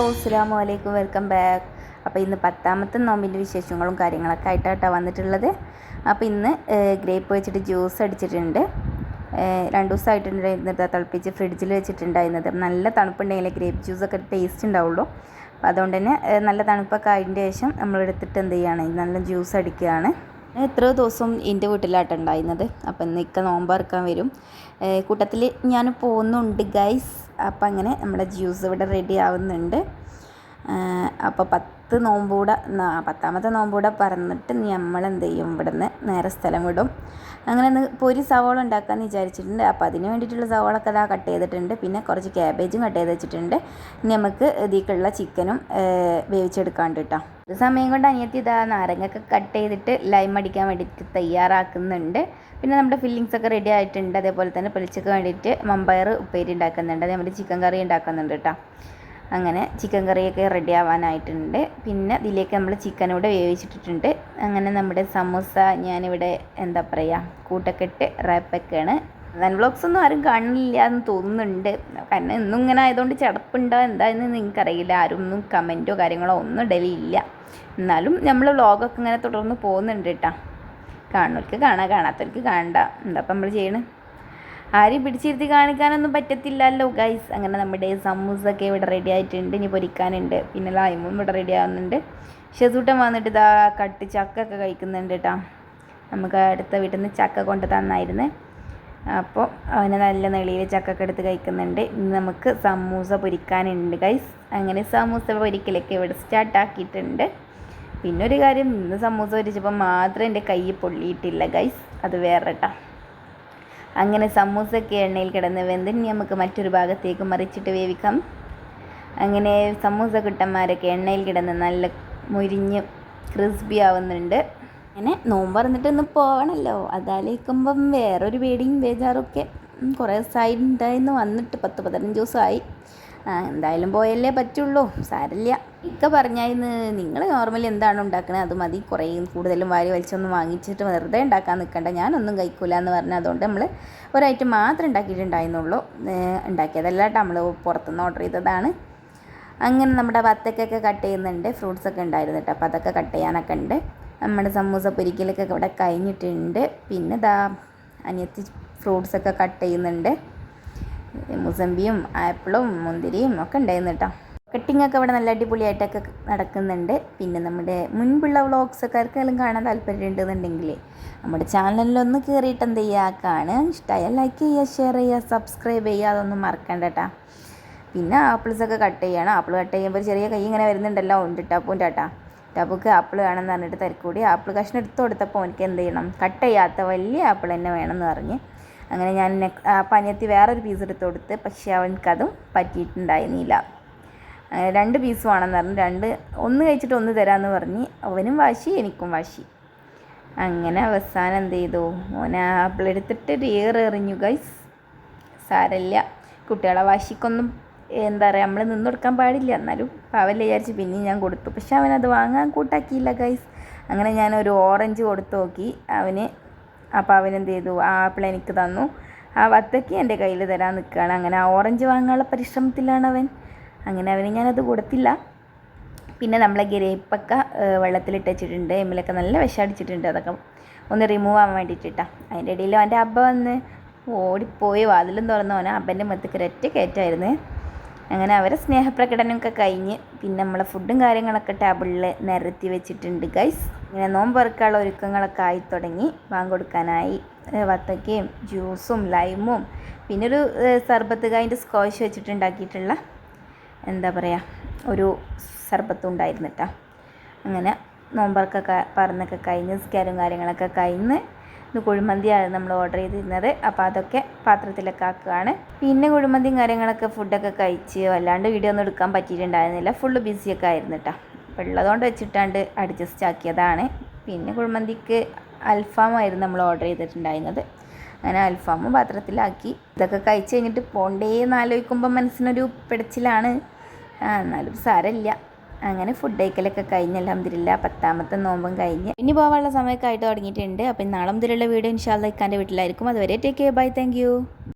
അസ്സലാമു അലൈക്കും, welcome back. അപ്പോൾ ഇന്ന് 10ാമത്തെ നോമ്പിൻ്റെ വിശേഷങ്ങളും കാര്യങ്ങളൊക്കെ ആയിട്ടാണ് വന്നിട്ടുള്ളത്. അപ്പോൾ ഇന്ന് ഗ്രേപ്പ് വെച്ചിട്ട് ജ്യൂസ് അടിച്ചിട്ടുണ്ട്. 2 ദിവസമായിട്ടുണ്ടായിരുന്നത് തിളപ്പിച്ച് ഫ്രിഡ്ജിൽ വെച്ചിട്ടുണ്ടായിരുന്നത്. നല്ല തണുപ്പുണ്ടെങ്കിൽ ഗ്രേപ്പ് ജ്യൂസൊക്കെ ടേസ്റ്റ് ഉണ്ടാവുള്ളൂ. അപ്പോൾ അതുകൊണ്ട് തന്നെ നല്ല തണുപ്പൊക്കെ ആയതിൻ്റെ ശേഷം നമ്മളെടുത്തിട്ട് എന്ത് ചെയ്യുകയാണ്, നല്ല ജ്യൂസ് അടിക്കുകയാണ്. എത്രയോ ദിവസം എൻ്റെ വീട്ടിലായിട്ട് ഉണ്ടായിരുന്നത്. അപ്പോൾ ഇന്ന് ഇക്ക നോമ്പറക്കാൻ വരും, കൂട്ടത്തിൽ ഞാൻ പോകുന്നുണ്ട് ഗൈസ്. അപ്പം അങ്ങനെ നമ്മുടെ ജ്യൂസ് ഇവിടെ റെഡി ആവുന്നുണ്ട്. അപ്പോൾ 10ാമത്തെ നോമ്പൂടെ പറഞ്ഞിട്ട് നമ്മളെന്ത് ചെയ്യും, ഇവിടെ നിന്ന് നേരെ സ്ഥലം വിടും. അങ്ങനെ പൊരി സവാള ഉണ്ടാക്കാമെന്ന് വിചാരിച്ചിട്ടുണ്ട്. അപ്പോൾ അതിന് വേണ്ടിയിട്ടുള്ള സവാളൊക്കെ അതാ കട്ട് ചെയ്തിട്ടുണ്ട്. പിന്നെ കുറച്ച് ക്യാബേജും കട്ട് ചെയ്ത് വെച്ചിട്ടുണ്ട്. ഇനി നമുക്ക് ഇതിലേക്കുള്ള ചിക്കനും വേവിച്ചെടുക്കാണ്ട് കേട്ടോ. ഒരു സമയം കൊണ്ട് അനിയത്തി ഇതാ നാരങ്ങയൊക്കെ കട്ട് ചെയ്തിട്ട് ലൈം അടിക്കാൻ വേണ്ടിയിട്ട് തയ്യാറാക്കുന്നുണ്ട്. പിന്നെ നമ്മുടെ ഫില്ലിങ്സ് ഒക്കെ റെഡി ആയിട്ടുണ്ട്. അതേപോലെ തന്നെ പൊളിച്ചക്ക് വേണ്ടിയിട്ട് മമ്പയർ ഉപ്പേരി ഉണ്ടാക്കുന്നുണ്ട്. അതേപോലെ ചിക്കൻ കറി ഉണ്ടാക്കുന്നുണ്ട് കേട്ടോ. അങ്ങനെ ചിക്കൻ കറിയൊക്കെ റെഡി ആവാനായിട്ടുണ്ട്. പിന്നെ ഇതിലേക്ക് നമ്മൾ ചിക്കനൂടെ വേവിച്ചിട്ടിട്ടുണ്ട്. അങ്ങനെ നമ്മുടെ സമൂസ ഞാനിവിടെ എന്താ പറയുക കൂട്ടൊക്കെ ഇട്ട് റാപ്പൊക്കെയാണ്. റൺ വ്ളോഗ്സ് ഒന്നും ആരും കാണില്ല എന്ന് തോന്നുന്നുണ്ട്. കാരണം ഇന്നും ഇങ്ങനെ ആയതുകൊണ്ട് ചടപ്പുണ്ടോ എന്തായെന്ന് നിങ്ങൾക്കറിയില്ല. ആരും ഒന്നും കമൻറ്റോ കാര്യങ്ങളോ ഒന്നും ഇടലില്ല. എന്നാലും നമ്മൾ വ്ളോഗൊക്കെ ഇങ്ങനെ തുടർന്ന് പോകുന്നുണ്ട് കേട്ടോ. കാണുന്നവർക്ക് കാണാം, കാണാത്തവർക്ക് കാണണ്ട. എന്താ അപ്പം നമ്മൾ ചെയ്യണേ, ആരും പിടിച്ചിരുത്തി കാണിക്കാനൊന്നും പറ്റത്തില്ലല്ലോ ഗൈസ്. അങ്ങനെ നമ്മുടെ സമൂസൊക്കെ ഇവിടെ റെഡി ആയിട്ടുണ്ട്. ഇനി പൊരിക്കാനുണ്ട്. പിന്നെ ലൈമും ഇവിടെ റെഡി ആവുന്നുണ്ട്. ഷെസൂട്ടൻ വന്നിട്ട് ഇതാ കട്ട് ചക്കൊക്കെ കഴിക്കുന്നുണ്ട് കേട്ടോ. നമുക്ക് അടുത്ത വീട്ടിൽ നിന്ന് ചക്ക കൊണ്ട് തന്നായിരുന്നു. അപ്പോൾ അവന് നല്ല നെളിയിൽ ചക്കൊക്കെ എടുത്ത് കഴിക്കുന്നുണ്ട്. ഇനി നമുക്ക് സമൂസ പൊരിക്കാനുണ്ട് ഗൈസ്. അങ്ങനെ സമൂസ പൊരിക്കലൊക്കെ ഇവിടെ സ്റ്റാർട്ടാക്കിയിട്ടുണ്ട്. പിന്നെ ഒരു കാര്യം, ഇന്ന് സമൂസ പൊരിച്ചപ്പോൾ മാത്രം എൻ്റെ കൈ പൊള്ളിയിട്ടില്ല ഗൈസ്, അത് വേറെ കേട്ടോ. അങ്ങനെ സമൂസയൊക്കെ എണ്ണയിൽ കിടന്ന് വെന്ത് ഇനി നമുക്ക് മറ്റൊരു ഭാഗത്തേക്ക് മറിച്ചിട്ട് വേവിക്കാം. അങ്ങനെ സമൂസ കുട്ടന്മാരൊക്കെ എണ്ണയിൽ കിടന്ന് നല്ല മുരിഞ്ഞ് ക്രിസ്പി ആവുന്നുണ്ട്. അങ്ങനെ നോമ്പ് പറഞ്ഞിട്ടൊന്ന് പോകണമല്ലോ, അതാലേക്കുമ്പം വേറൊരു പേടിയും ബേജാറൊക്കെ കുറേ ദിവസമായി ഉണ്ടായിരുന്നു. വന്നിട്ട് 10-15 ദിവസമായി. എന്തായാലും പോയല്ലേ പറ്റുള്ളൂ, സാരമില്ല. ഇക്ക പറഞ്ഞായിരുന്നു നിങ്ങൾ നോർമലി എന്താണ് ഉണ്ടാക്കുന്നത് അത് മതി, കുറേ കൂടുതലും വാരി വലിച്ചൊന്നും വാങ്ങിച്ചിട്ട് വെറുതെ ഉണ്ടാക്കാൻ നിൽക്കണ്ട, ഞാനൊന്നും കഴിക്കില്ല എന്ന് പറഞ്ഞാൽ. അതുകൊണ്ട് നമ്മൾ ഒരൈറ്റം മാത്രം ഉണ്ടാക്കിയിട്ടുണ്ടായിരുന്നുള്ളൂ. ഉണ്ടാക്കിയതല്ല കേട്ടോ, നമ്മൾ പുറത്തുനിന്ന് ഓർഡർ ചെയ്തതാണ്. അങ്ങനെ നമ്മുടെ വത്തക്കൊക്കെ കട്ട് ചെയ്യുന്നുണ്ട്. ഫ്രൂട്ട്സൊക്കെ ഉണ്ടായിരുന്നു കേട്ടോ. അപ്പോൾ അതൊക്കെ കട്ട് ചെയ്യാനൊക്കെ ഉണ്ട്. നമ്മുടെ സമൂസ പൊരിക്കലൊക്കെ ഇവിടെ കഴിഞ്ഞിട്ടുണ്ട്. പിന്നെ ദാ അനിയത്തി ഫ്രൂട്ട്സൊക്കെ കട്ട് ചെയ്യുന്നുണ്ട്. മുസമ്പിയും ആപ്പിളും മുന്തിരിയും ഒക്കെ ഉണ്ടായിരുന്നു കേട്ടോ. കട്ടിങ്ങൊക്കെ ഇവിടെ നല്ല അടിപൊളിയായിട്ടൊക്കെ നടക്കുന്നുണ്ട്. പിന്നെ നമ്മുടെ മുൻപുള്ള വ്ളോഗ്സൊക്കെയാർക്കെങ്കിലും കാണാൻ താല്പര്യം ഉണ്ടെന്നുണ്ടെങ്കിൽ നമ്മുടെ ചാനലിലൊന്ന് കയറിയിട്ട് എന്ത് ചെയ്യുക, കാണുക. ഇഷ്ടമായാൽ ലൈക്ക് ചെയ്യുക, ഷെയർ ചെയ്യുക, സബ്സ്ക്രൈബ് ചെയ്യുക, അതൊന്നും മറക്കണ്ട കേട്ടോ. പിന്നെ ആപ്പിൾസൊക്കെ കട്ട് ചെയ്യണം. ആപ്പിൾ കട്ട് ചെയ്യുമ്പോൾ ചെറിയ കൈ ഇങ്ങനെ വരുന്നുണ്ടല്ലോ, ഉണ്ട് ടാപ്പൂൻ്റെ കേട്ടോ. ടാപ്പുക്ക് ആപ്പിൾ വേണമെന്ന് പറഞ്ഞിട്ട് തിരക്കൂടി ആപ്പിൾ കഷ്ണം എടുത്ത് കൊടുത്തപ്പോൾ എനിക്ക് എന്ത് ചെയ്യണം, കട്ട് ചെയ്യാത്ത വലിയ ആപ്പിൾ തന്നെ വേണമെന്ന് പറഞ്ഞ് അങ്ങനെ ഞാൻ അനിയത്തി വേറൊരു പീസ് എടുത്ത് കൊടുത്ത്. പക്ഷേ അവനക്കതും പറ്റിയിട്ടുണ്ടായിരുന്നില്ല. 2 പീസ് വേണമെന്ന് പറഞ്ഞ് ഒന്ന് കഴിച്ചിട്ട് ഒന്ന് തരാമെന്ന് പറഞ്ഞ് അവനും വാശി എനിക്കും വാശി. അങ്ങനെ അവസാനം എന്ത് ചെയ്തു, മോനെ ആപ്പിൾ എടുത്തിട്ട് എറിഞ്ഞു ഗൈസ്. സാരമില്ല, കുട്ടികളെ വാശിക്കൊന്നും എന്താ പറയുക, നമ്മൾ നിന്ന് കൊടുക്കാൻ പാടില്ല. എന്നാലും പാവല്ലേ വിചാരിച്ച് പിന്നെയും ഞാൻ കൊടുത്തു. പക്ഷെ അവനത് വാങ്ങാൻ കൂട്ടാക്കിയില്ല ഗൈസ്. അങ്ങനെ ഞാനൊരു ഓറഞ്ച് കൊടുത്തു നോക്കി അവന്. അപ്പോൾ അവനെന്ത് ചെയ്തു, ആ ആപ്പിൾ എനിക്ക് തന്നു. ആ വത്തയ്ക്ക് എൻ്റെ കയ്യിൽ തരാൻ നിൽക്കുകയാണ്. അങ്ങനെ ആ ഓറഞ്ച് വാങ്ങാനുള്ള പരിശ്രമത്തിലാണ് അവൻ. അങ്ങനെ അവന് ഞാനത് കൊടുത്തില്ല. പിന്നെ നമ്മളെ ഗ്രേപ്പൊക്കെ വെള്ളത്തിലിട്ട് വെച്ചിട്ടുണ്ട്. എമ്മിലൊക്കെ നല്ല വിഷമടിച്ചിട്ടുണ്ട്. അതൊക്കെ ഒന്ന് റിമൂവ് ആവാൻ വേണ്ടിയിട്ടാണ്. അതിൻ്റെ ഇടയിൽ അവൻ്റെ അബ്ബ വന്ന് ഓടിപ്പോയി വാതിലും തുറന്ന് അവനെ അബ്ബൻ്റെ മുഖത്തേക്ക് ഒരൊറ്റ കയറ്റായിരുന്നു. അങ്ങനെ അവരെ സ്നേഹപ്രകടനമൊക്കെ കഴിഞ്ഞ് പിന്നെ നമ്മളെ ഫുഡും കാര്യങ്ങളൊക്കെ ടേബിളിൽ നിരത്തി വെച്ചിട്ടുണ്ട് ഗൈസ്. ഇങ്ങനെ നോമ്പ് തുറക്കാനുള്ള ഒരുക്കങ്ങളൊക്കെ ആയി തുടങ്ങി. ബാങ്ക് കൊടുക്കാനായി. വത്തക്കയും ജ്യൂസും ലൈമും പിന്നെ ഒരു സർബത്ത് കായിൻ്റെ സ്കോഷ് വെച്ചിട്ടുണ്ടാക്കിയിട്ടുള്ള എന്താ പറയുക ഒരു സർബത്തും ഉണ്ടായിരുന്നു കേട്ടോ. അങ്ങനെ നോമ്പൊക്കെ പറഞ്ഞൊക്കെ കഴിഞ്ഞ് സ്കാരും കാര്യങ്ങളൊക്കെ കഴിഞ്ഞ് ഇത് കുഴിമന്തിയാണ് നമ്മൾ ഓർഡർ ചെയ്തിരുന്നത്. അപ്പോൾ അതൊക്കെ പാത്രത്തിലൊക്കെ ആക്കുകയാണ്. പിന്നെ കുഴിമന്തിയും കാര്യങ്ങളൊക്കെ ഫുഡൊക്കെ കഴിച്ച് വല്ലാണ്ട് വീഡിയോ ഒന്നും എടുക്കാൻ പറ്റിയിട്ടുണ്ടായിരുന്നില്ല. ഫുള്ള് ബിസിയൊക്കെ ആയിരുന്നു കേട്ടോ. അപ്പോൾ ഉള്ളതുകൊണ്ട് വെച്ചിട്ടാണ്ട് അഡ്ജസ്റ്റ് ആക്കിയതാണ്. പിന്നെ കുഴിമന്തിക്ക് അൽഫാമായിരുന്നു നമ്മൾ ഓർഡർ ചെയ്തിട്ടുണ്ടായിരുന്നത്. അങ്ങനെ അൽഫാമും പാത്രത്തിലാക്കി. ഇതൊക്കെ കഴിച്ച് കഴിഞ്ഞിട്ട് പോണ്ടേന്ന് ആലോചിക്കുമ്പോൾ മനസ്സിനൊരു പിടച്ചിലാണ്. എന്നാലും സാരമില്ല. അങ്ങനെ ഫുഡ് കഴിക്കലൊക്കെ കഴിഞ്ഞ് അൽഹംദുലില്ലാ 10ാമത്തെ നോമ്പും കഴിഞ്ഞ് ഇനി പോകാനുള്ള സമയമൊക്കെ ആയിട്ട് തുടങ്ങിയിട്ടുണ്ട്. അപ്പം നാളെ മുതലുള്ള വീഡിയോ ഇൻഷാ അല്ലാഹ് ഇക്കാൻ്റെ വീട്ടിലായിരിക്കും. അതുവരെ take care, bye, thank U.